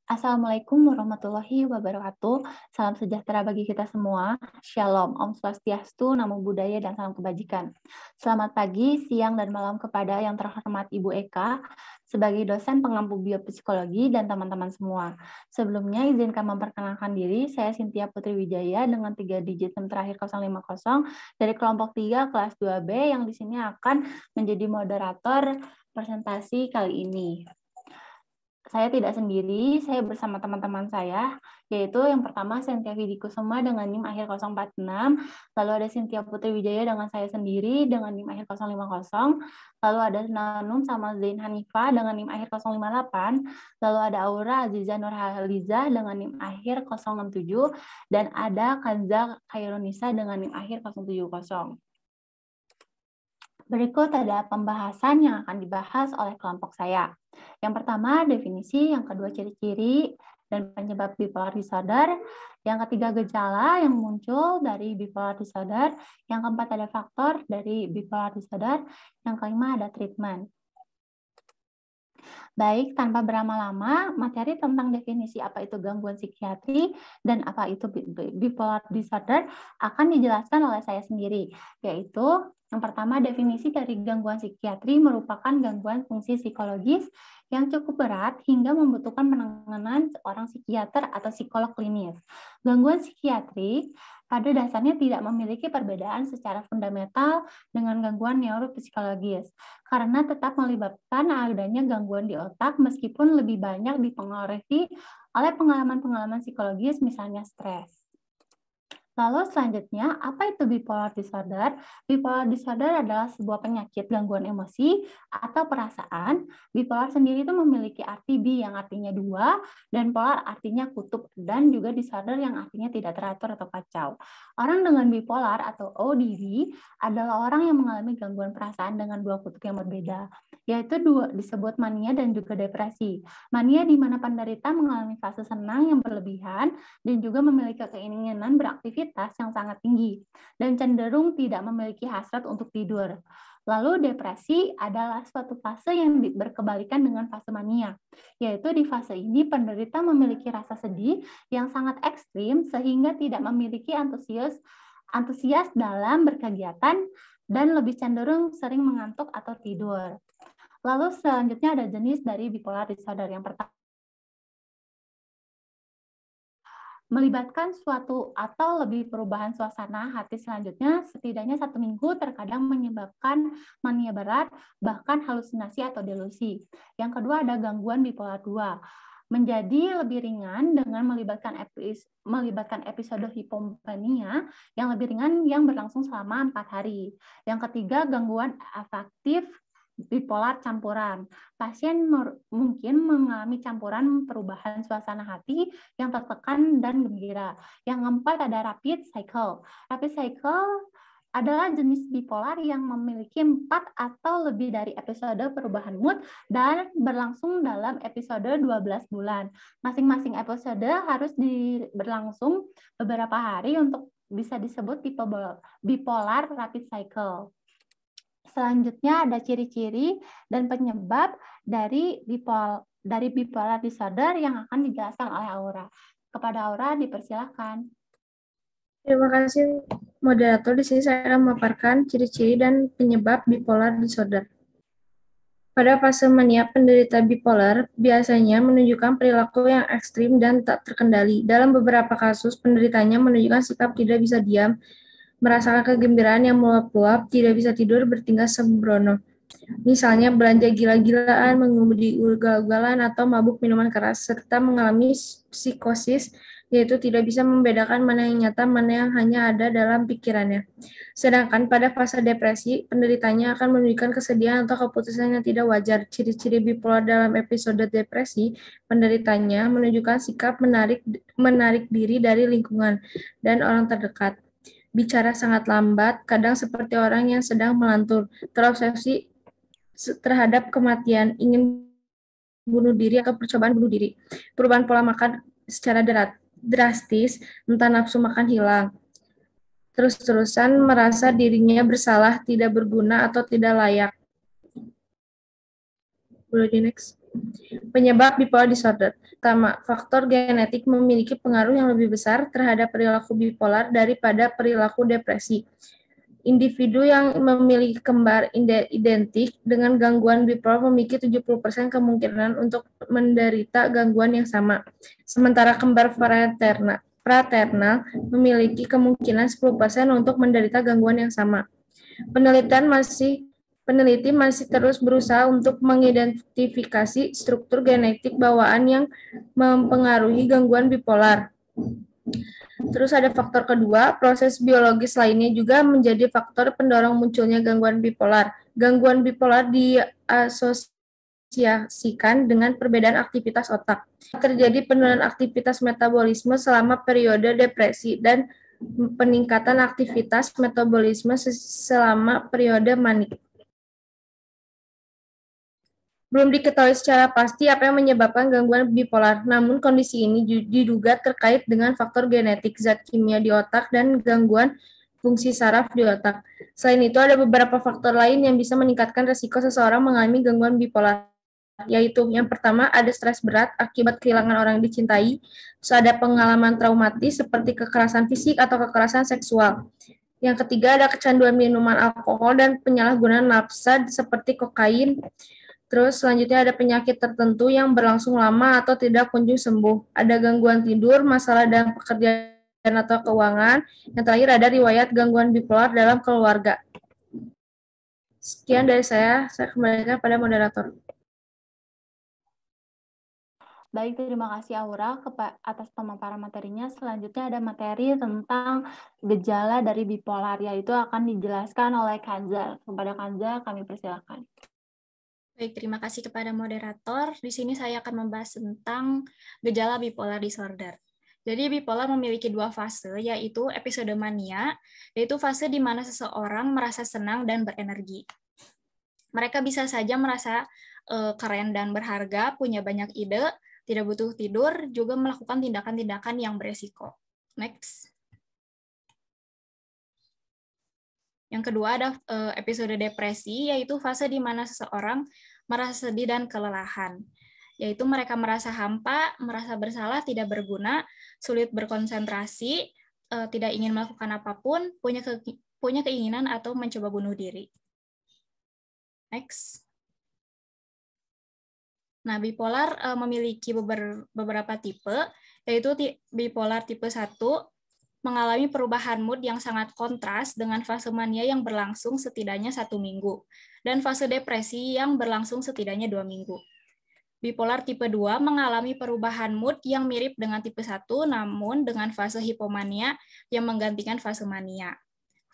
Assalamualaikum warahmatullahi wabarakatuh. Salam sejahtera bagi kita semua. Shalom, Om Swastiastu, Namo Buddhaya, dan salam kebajikan. Selamat pagi, siang, dan malam kepada yang terhormat Ibu Eka, sebagai dosen pengampu biopsikologi dan teman-teman semua. Sebelumnya, izinkan memperkenalkan diri, saya Cynthia Putri Wijaya dengan 3 digit NIM terakhir 050 dari kelompok 3 kelas 2B yang di sini akan menjadi moderator presentasi kali ini. Saya tidak sendiri, saya bersama teman-teman saya, yaitu yang pertama Cynthia Widikusuma dengan NIM akhir 046, lalu ada Cynthia Putri Wijaya dengan saya sendiri dengan NIM akhir 050, lalu ada Nanum sama Zain Hanifah dengan NIM akhir 058, lalu ada Aura Aziza Nurhaliza dengan NIM akhir 067, dan ada Kanza Khairunisa dengan NIM akhir 070. Berikut ada pembahasan yang akan dibahas oleh kelompok saya. Yang pertama, definisi, yang kedua, ciri-ciri dan penyebab bipolar disorder, yang ketiga, gejala yang muncul dari bipolar disorder, yang keempat, ada faktor dari bipolar disorder, yang kelima, ada treatment. Baik, tanpa berlama-lama, materi tentang definisi apa itu gangguan psikiatri dan apa itu bipolar disorder akan dijelaskan oleh saya sendiri, yaitu yang pertama, definisi dari gangguan psikiatri merupakan gangguan fungsi psikologis yang cukup berat hingga membutuhkan penanganan seorang psikiater atau psikolog klinis. Gangguan psikiatri pada dasarnya tidak memiliki perbedaan secara fundamental dengan gangguan neuropsikologis, karena tetap melibatkan adanya gangguan di otak meskipun lebih banyak dipengaruhi oleh pengalaman-pengalaman psikologis, misalnya stres. Lalu selanjutnya, apa itu bipolar disorder? Bipolar disorder adalah sebuah penyakit gangguan emosi atau perasaan. Bipolar sendiri itu memiliki arti bi yang artinya dua, dan polar artinya kutub, dan juga disorder yang artinya tidak teratur atau kacau. Orang dengan bipolar atau ODD adalah orang yang mengalami gangguan perasaan dengan dua kutub yang berbeda, yaitu disebut mania dan juga depresi. Mania di mana penderita mengalami fase senang yang berlebihan dan juga memiliki keinginan beraktivitas yang sangat tinggi dan cenderung tidak memiliki hasrat untuk tidur. Lalu depresi adalah suatu fase yang berkebalikan dengan fase mania, yaitu di fase ini penderita memiliki rasa sedih yang sangat ekstrim sehingga tidak memiliki antusias dalam berkegiatan dan lebih cenderung sering mengantuk atau tidur. Lalu selanjutnya ada jenis dari bipolar disorder. Yang pertama, melibatkan suatu atau lebih perubahan suasana hati selanjutnya setidaknya 1 minggu, terkadang menyebabkan mania berat, bahkan halusinasi atau delusi. Yang kedua ada gangguan bipolar 2, menjadi lebih ringan dengan melibatkan episode hipomania yang lebih ringan yang berlangsung selama 4 hari. Yang ketiga, gangguan afektif bipolar campuran. Pasien mungkin mengalami campuran perubahan suasana hati yang tertekan dan gembira. Yang keempat ada rapid cycle. Rapid cycle adalah jenis bipolar yang memiliki 4 atau lebih dari episode perubahan mood dan berlangsung dalam episode 12 bulan. Masing-masing episode harus berlangsung beberapa hari untuk bisa disebut tipe bipolar rapid cycle. Selanjutnya ada ciri-ciri dan penyebab dari bipolar disorder yang akan dijelaskan oleh Aura. Kepada Aura dipersilakan. Terima kasih moderator. Di sini saya akan memaparkan ciri-ciri dan penyebab bipolar disorder. Pada fase mania, penderita bipolar biasanya menunjukkan perilaku yang ekstrim dan tak terkendali. Dalam beberapa kasus, penderitanya menunjukkan sikap tidak bisa diam, merasakan kegembiraan yang meluap-luap, tidak bisa tidur, bertingkah sembrono. Misalnya belanja gila-gilaan, mengemudi ugal-ugalan, atau mabuk minuman keras, serta mengalami psikosis, yaitu tidak bisa membedakan mana yang nyata, mana yang hanya ada dalam pikirannya. Sedangkan pada fase depresi, penderitanya akan menunjukkan kesedihan atau keputusan yang tidak wajar. Ciri-ciri bipolar dalam episode depresi, penderitanya menunjukkan sikap menarik diri dari lingkungan dan orang terdekat. Bicara sangat lambat, kadang seperti orang yang sedang melantur, terobsesi terhadap kematian, ingin bunuh diri atau percobaan bunuh diri. Perubahan pola makan secara drastis, entah nafsu makan hilang. Terus-terusan merasa dirinya bersalah, tidak berguna, atau tidak layak. Boleh di next. Penyebab bipolar disorder. Pertama, faktor genetik memiliki pengaruh yang lebih besar terhadap perilaku bipolar daripada perilaku depresi. Individu yang memiliki kembar identik dengan gangguan bipolar memiliki 70% kemungkinan untuk menderita gangguan yang sama. Sementara kembar fraternal memiliki kemungkinan 10% untuk menderita gangguan yang sama. Peneliti masih terus berusaha untuk mengidentifikasi struktur genetik bawaan yang mempengaruhi gangguan bipolar. Terus ada faktor kedua, proses biologis lainnya juga menjadi faktor pendorong munculnya gangguan bipolar. Gangguan bipolar diasosiasikan dengan perbedaan aktivitas otak. Terjadi penurunan aktivitas metabolisme selama periode depresi dan peningkatan aktivitas metabolisme selama periode manik. Belum diketahui secara pasti apa yang menyebabkan gangguan bipolar, namun kondisi ini diduga terkait dengan faktor genetik, zat kimia di otak, dan gangguan fungsi saraf di otak. Selain itu, ada beberapa faktor lain yang bisa meningkatkan risiko seseorang mengalami gangguan bipolar, yaitu yang pertama, ada stres berat akibat kehilangan orang yang dicintai, terus ada pengalaman traumatis seperti kekerasan fisik atau kekerasan seksual. Yang ketiga, ada kecanduan minuman alkohol dan penyalahgunaan nafsa seperti kokain. Terus selanjutnya ada penyakit tertentu yang berlangsung lama atau tidak kunjung sembuh. Ada gangguan tidur, masalah dalam pekerjaan atau keuangan. Yang terakhir ada riwayat gangguan bipolar dalam keluarga. Sekian dari saya kembalikan pada moderator. Baik, terima kasih Aura atas pemaparan materinya. Selanjutnya ada materi tentang gejala dari bipolar, yaitu akan dijelaskan oleh Kanza. Kepada Kanza, kami persilakan. Baik, terima kasih kepada moderator. Di sini saya akan membahas tentang gejala bipolar disorder. Jadi bipolar memiliki dua fase, yaitu episode mania, yaitu fase di mana seseorang merasa senang dan berenergi. Mereka bisa saja merasa keren dan berharga, punya banyak ide, tidak butuh tidur, juga melakukan tindakan-tindakan yang beresiko. Next. Yang kedua ada episode depresi, yaitu fase di mana seseorang merasa sedih dan kelelahan. Yaitu mereka merasa hampa, merasa bersalah, tidak berguna, sulit berkonsentrasi, tidak ingin melakukan apapun, punya keinginan atau mencoba bunuh diri. Next. Nah, bipolar memiliki beberapa tipe, yaitu bipolar tipe 1, mengalami perubahan mood yang sangat kontras dengan fase mania yang berlangsung setidaknya 1 minggu, dan fase depresi yang berlangsung setidaknya 2 minggu. Bipolar tipe 2 mengalami perubahan mood yang mirip dengan tipe 1, namun dengan fase hipomania yang menggantikan fase mania.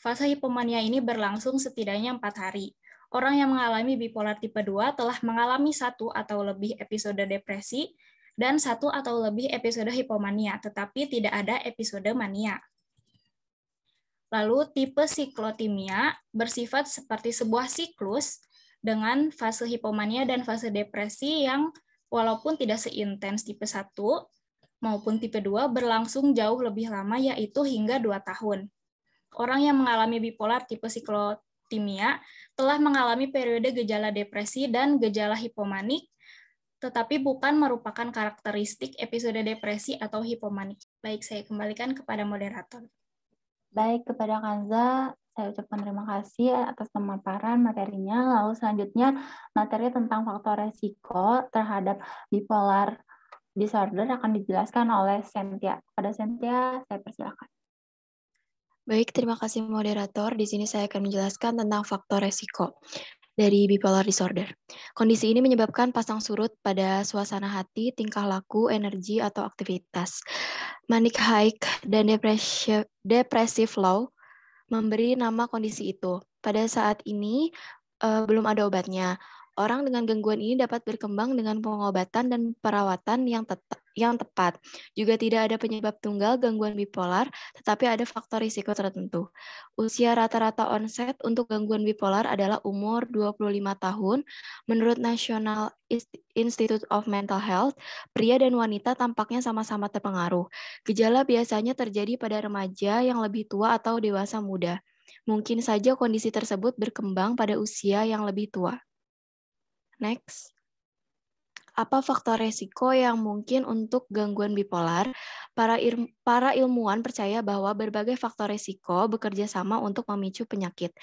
Fase hipomania ini berlangsung setidaknya 4 hari. Orang yang mengalami bipolar tipe 2 telah mengalami 1 atau lebih episode depresi, dan 1 atau lebih episode hipomania, tetapi tidak ada episode mania. Lalu tipe siklotimia bersifat seperti sebuah siklus dengan fase hipomania dan fase depresi yang walaupun tidak seintens tipe 1 maupun tipe 2 berlangsung jauh lebih lama, yaitu hingga 2 tahun. Orang yang mengalami bipolar tipe siklotimia telah mengalami periode gejala depresi dan gejala hipomanik, tetapi bukan merupakan karakteristik episode depresi atau hipomanik. Baik, saya kembalikan kepada moderator. Baik, kepada Kanza, saya ucapkan terima kasih atas pemaparan materinya. Lalu selanjutnya, materi tentang faktor resiko terhadap bipolar disorder akan dijelaskan oleh Cynthia. Pada Cynthia, saya persilakan. Baik, terima kasih moderator. Di sini saya akan menjelaskan tentang faktor resiko dari bipolar disorder. Kondisi ini menyebabkan pasang surut pada suasana hati, tingkah laku, energi, atau aktivitas. Manic high dan depressive low memberi nama kondisi itu. Pada saat ini belum ada obatnya. Orang dengan gangguan ini dapat berkembang dengan pengobatan dan perawatan yang tepat. Juga tidak ada penyebab tunggal gangguan bipolar, tetapi ada faktor risiko tertentu. Usia rata-rata onset untuk gangguan bipolar adalah umur 25 tahun. Menurut National Institute of Mental Health, pria dan wanita tampaknya sama-sama terpengaruh. Gejala biasanya terjadi pada remaja yang lebih tua atau dewasa muda. Mungkin saja kondisi tersebut berkembang pada usia yang lebih tua. Next. Apa faktor resiko yang mungkin untuk gangguan bipolar? Para ilmuwan percaya bahwa berbagai faktor resiko bekerja sama untuk memicu penyakit.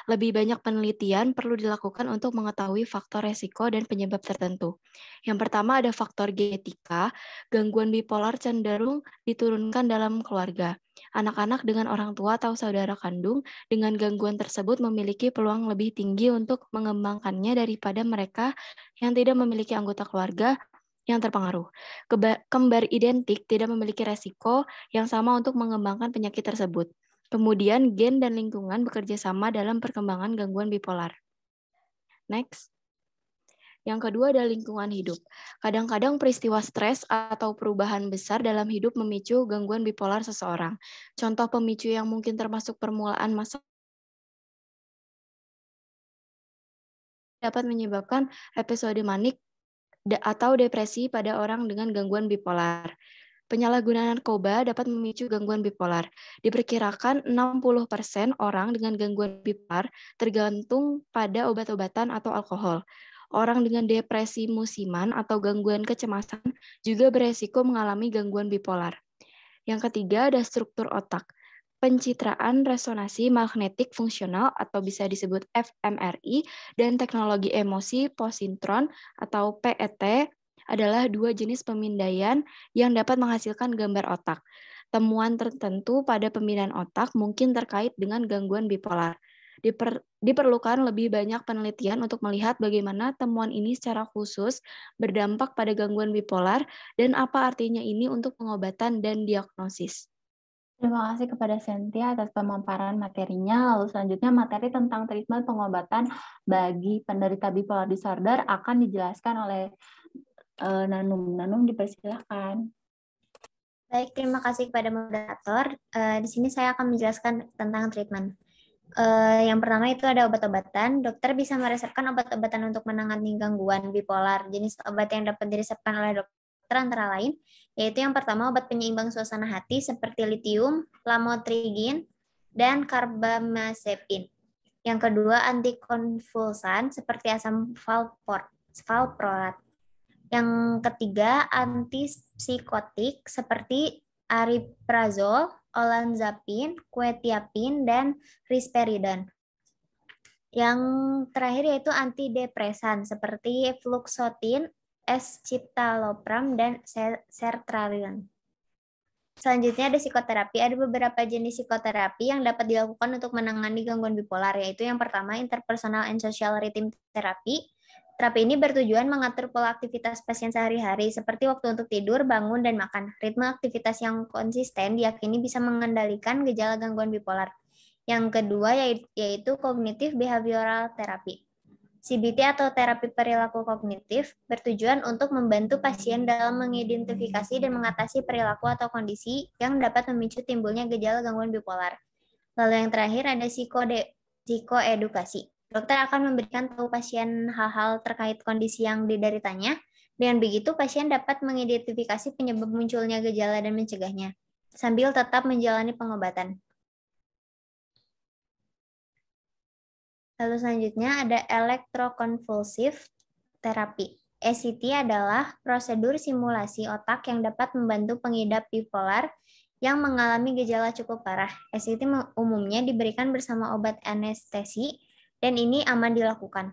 Lebih banyak penelitian perlu dilakukan untuk mengetahui faktor resiko dan penyebab tertentu. Yang pertama ada faktor genetika. Gangguan bipolar cenderung diturunkan dalam keluarga. Anak-anak dengan orang tua atau saudara kandung dengan gangguan tersebut memiliki peluang lebih tinggi untuk mengembangkannya daripada mereka yang tidak memiliki anggota keluarga yang terpengaruh. Kembar identik tidak memiliki resiko yang sama untuk mengembangkan penyakit tersebut. Kemudian, gen dan lingkungan bekerja sama dalam perkembangan gangguan bipolar. Next. Yang kedua adalah lingkungan hidup. Kadang-kadang peristiwa stres atau perubahan besar dalam hidup memicu gangguan bipolar seseorang. Contoh pemicu yang mungkin termasuk permulaan masa dapat menyebabkan episode manik atau depresi pada orang dengan gangguan bipolar. Penyalahgunaan narkoba dapat memicu gangguan bipolar. Diperkirakan 60% orang dengan gangguan bipolar tergantung pada obat-obatan atau alkohol. Orang dengan depresi musiman atau gangguan kecemasan juga beresiko mengalami gangguan bipolar. Yang ketiga ada struktur otak. Pencitraan resonansi magnetik fungsional atau bisa disebut fMRI dan teknologi emosi positron atau PET adalah dua jenis pemindaian yang dapat menghasilkan gambar otak. Temuan tertentu pada pemindaian otak mungkin terkait dengan gangguan bipolar. Diperlukan lebih banyak penelitian untuk melihat bagaimana temuan ini secara khusus berdampak pada gangguan bipolar dan apa artinya ini untuk pengobatan dan diagnosis. Terima kasih kepada Cynthia atas pemaparan materinya. Lalu selanjutnya materi tentang treatment pengobatan bagi penderita bipolar disorder akan dijelaskan oleh Nanung. Nanung dipersilahkan. Baik, terima kasih kepada moderator. Di sini saya akan menjelaskan tentang treatment. Yang pertama itu ada obat-obatan. Dokter bisa meresepkan obat-obatan untuk menangani gangguan bipolar. Jenis obat yang dapat diresepkan oleh dokter antara lain, yaitu yang pertama obat penyeimbang suasana hati seperti litium, lamotrigin, dan carbamazepin. Yang kedua antikonvulsan seperti asam valproat. Yang ketiga antipsikotik seperti ariprazol, olanzapin, quetiapin, dan risperidon. Yang terakhir yaitu antidepresan seperti fluoxetine, escitalopram, dan sertraline. Selanjutnya ada psikoterapi. Ada beberapa jenis psikoterapi yang dapat dilakukan untuk menangani gangguan bipolar, yaitu yang pertama interpersonal and social rhythm therapy. Terapi ini bertujuan mengatur pola aktivitas pasien sehari-hari, seperti waktu untuk tidur, bangun, dan makan. Ritme aktivitas yang konsisten diyakini bisa mengendalikan gejala gangguan bipolar. Yang kedua yaitu cognitive behavioral therapy. CBT atau terapi perilaku kognitif bertujuan untuk membantu pasien dalam mengidentifikasi dan mengatasi perilaku atau kondisi yang dapat memicu timbulnya gejala gangguan bipolar. Lalu yang terakhir ada psikoedukasi. Dokter akan memberikan tahu pasien hal-hal terkait kondisi yang dideritanya. Dengan begitu, pasien dapat mengidentifikasi penyebab munculnya gejala dan mencegahnya, sambil tetap menjalani pengobatan. Lalu selanjutnya ada elektrokonvulsif terapi. ECT adalah prosedur simulasi otak yang dapat membantu pengidap bipolar yang mengalami gejala cukup parah. ECT umumnya diberikan bersama obat anestesi dan ini aman dilakukan.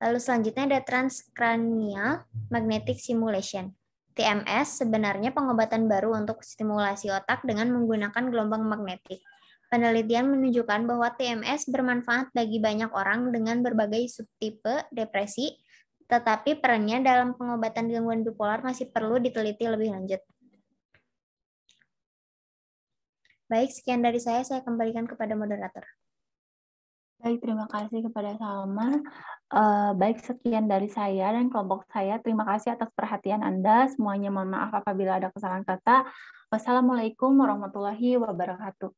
Lalu selanjutnya ada transcranial magnetic simulation. TMS sebenarnya pengobatan baru untuk stimulasi otak dengan menggunakan gelombang magnetik. Penelitian menunjukkan bahwa TMS bermanfaat bagi banyak orang dengan berbagai subtipe depresi, tetapi perannya dalam pengobatan gangguan bipolar masih perlu diteliti lebih lanjut. Baik, sekian dari saya kembalikan kepada moderator. Baik, terima kasih kepada Salma. Baik, sekian dari saya dan kelompok saya. Terima kasih atas perhatian Anda. Semuanya mohon maaf apabila ada kesalahan kata. Wassalamualaikum warahmatullahi wabarakatuh.